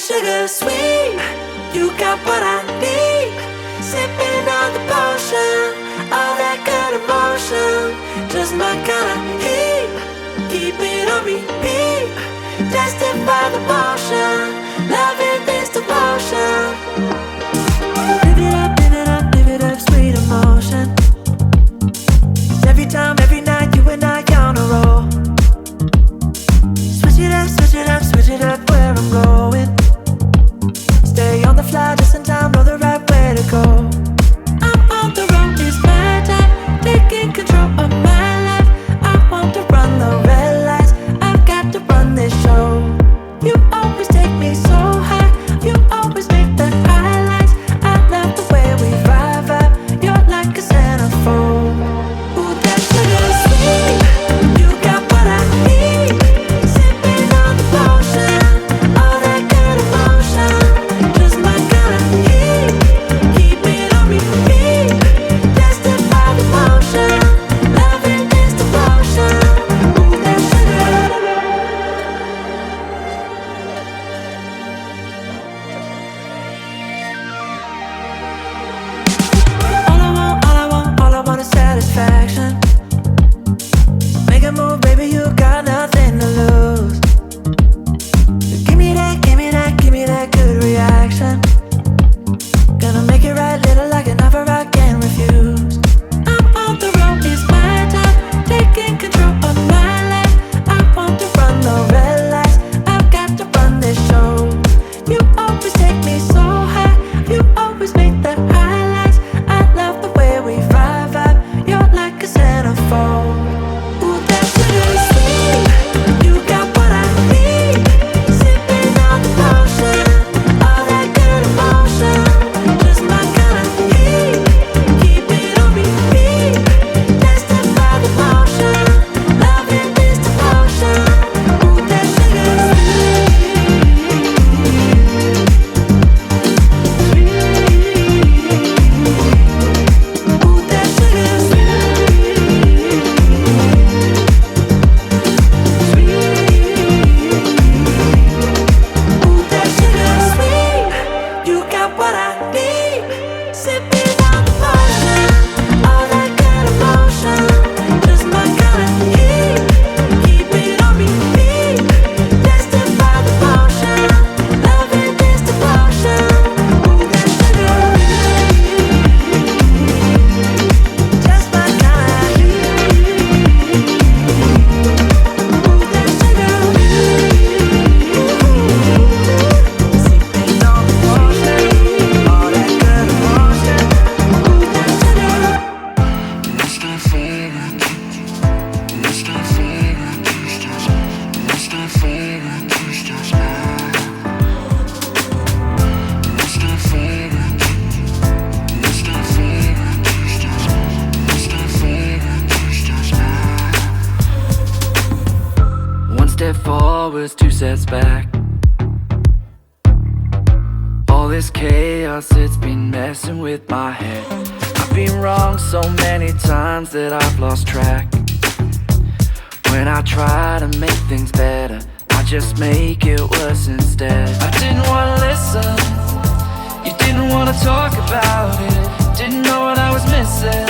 sugar sweet. You got what I need. Sipping on the potion, all that good emotion. Just my kind of heat. Keep it on repeat. Tested by the motion. Loving this devotion. Live it up, live it up, live it up, sweet emotion. Every time, every night, you and I on a roll. Switch it up, switch it up, switch it up where I'm going. Stay on the fly just in time, know the right way to go. I'm on the road, it's my time, taking control of my life. I want to run the red lights, I've got to run this show. You always take me so high, you always make the highlights. I love the way we vibe, you're like a centerfold. Ooh, that sugar sweet, you got what I need. Sipping on the potion, all that good emotion. Just my kind of heat, keep it on repeat. Tested by the motion, loving this devotion. Ooh, that sugar. All I want is satisfaction. Make a move, baby, you got nothing to lose. Give me that, give me that, give me that good reaction. Gonna make it right, little like an offer I can't refuse. I'm on the road, it's my time, taking control of my life. I want to run the red lights, I've got to run this show. You always take me so high, you always make the highlights. I love the way we vibe, you're like a centerfold. Ooh, that sugar sweet, you got what I need. Sipping on the potion, all that good emotion. Just my kind of heat, keep it on repeat. Tested by the motion, loving this devotion. Ooh, that sugar sweet. Ooh, that sugar Ooh, that sugar sweet, you got what I need. Sipping on the potion, all that good emotion. Just my kind of heat, keep it on repeat. Tested by the motion, loving this devotion. Ooh, that sugar, just my kind of heat. Ooh, that sugar. Sipping on the potion, all that good emotion. Ooh, that sugar. What's that favorite? What's that favorite distance? What's that favorite distance? What's that favorite? What's that favorite distance? What's that favorite distance? One step forward, two steps back. All this chaos, it's been messing with my head. I've been wrong so many times that I've lost track. When I try to make things better, I just make it worse instead. I didn't wanna listen, you didn't wanna talk about it. Didn't know what I was missing,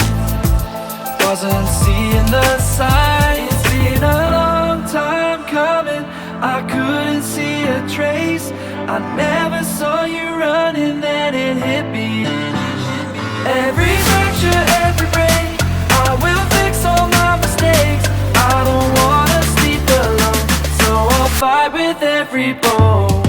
wasn't seeing the signs. It's been a long time coming, I couldn't see a trace. I never saw you running, then it hit me. Every fracture, every break, I will fix all my mistakes. I don't wanna sleep alone, so I'll fight with every bone.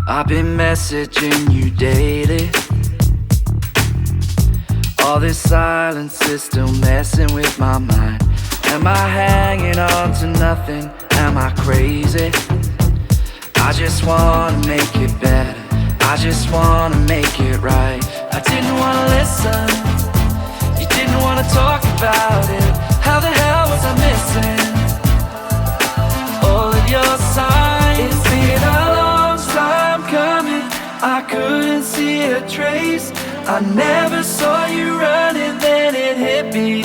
I've been messaging you daily. All this silence is still messing with my mind. Am I hanging on to nothing? Am I crazy? I just wanna make it better, I just wanna make it right. I didn't wanna listen, you didn't wanna talk about it. How the hell was I missing? trace. I never saw you running, then it hit me.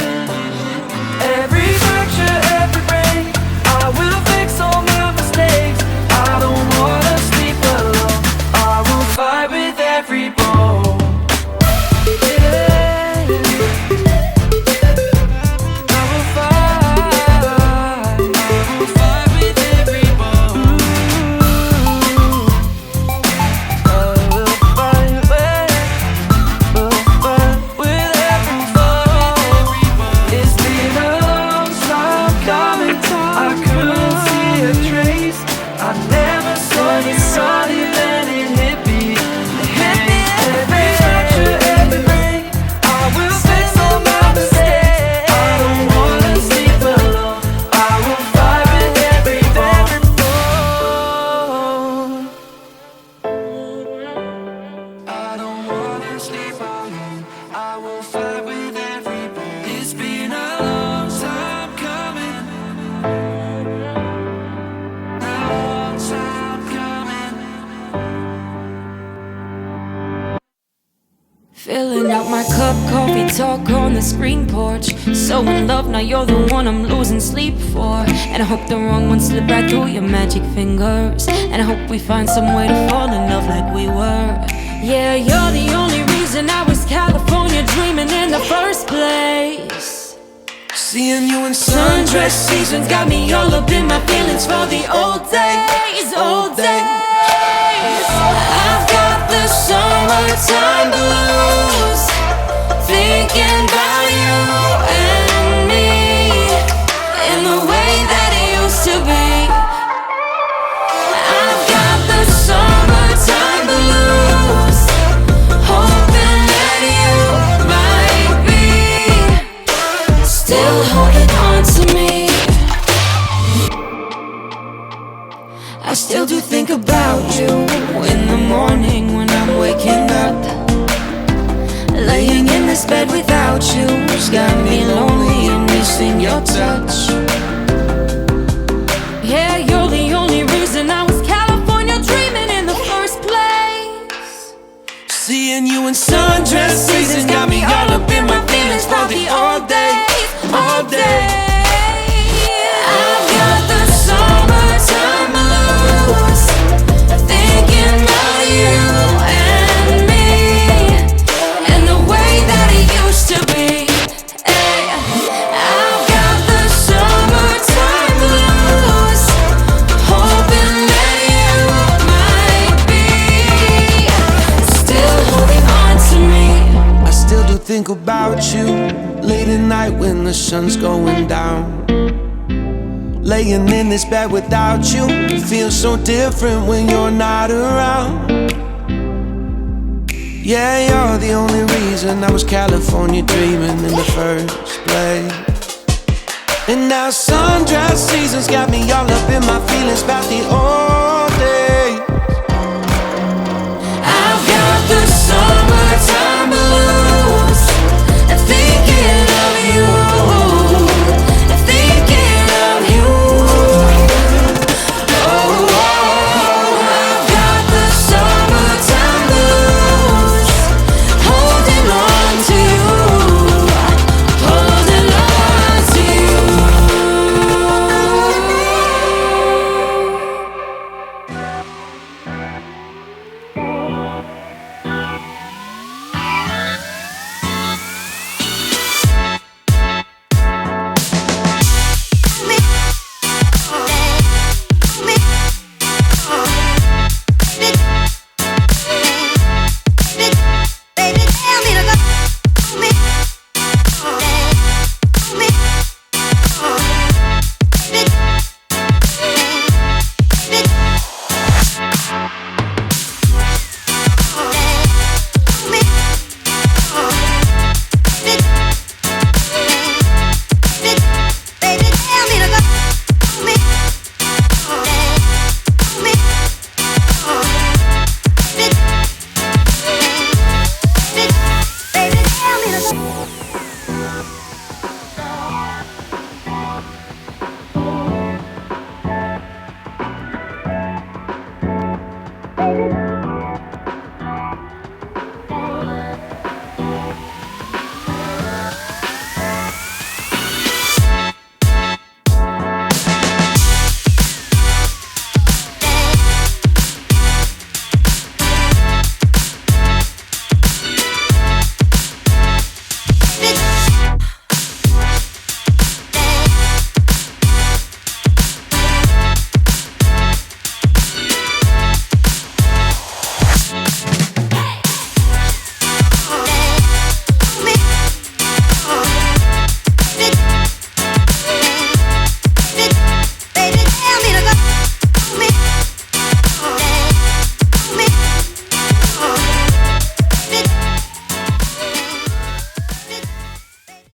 Every fracture, every break, I will fix all my mistakes. I don't wanna sleep alone, I will fight with every bone. Yeah. I will fight with every bone. I will fight with every bone. It's been a long time coming, I couldn't see a trace. I never saw you running, then it hit me. Every fracture, every break, I will fix all my mistakes. I don't wanna sleep alone, I will fight with every bone. I don't wanna sleep alone, I will fight with every bone. It's been a long time coming, a long time coming. Filling out my cup, coffee talk on the screen porch. So in love, now you're the one I'm losing sleep for. And I hope the wrong one slip right through your magic fingers. And I hope we find some way to fall in love like we were. Yeah, you're the only reason I was California dreaming in the first place. Seeing you in Sundress seasons got me all up in my feelings for the old days, old days. I've got the summertime blues, thinking about you and me in the way that it used to be. I've got the summertime blues, hoping that you might be still holding on to me. I still do think about you in the morning when I'm waking up. Laying in this bed without you has got me lonely and missing your touch. Yeah, you're the only reason I was California dreaming in the first place. Seeing you in sundress seasons got me all up in my feelings for the all day, all day. I've got the summertime blues, thinking about you and me and the way that it used to be. Ay, I've got the summertime blues, hoping that you might be still holding on to me. I still do think about you late at night when the sun's going down. Laying in this bed without you feels so different when you're not around. Yeah, you're the only reason I was California dreaming in the first place. And now sundress seasons got me all up in my feelings about the old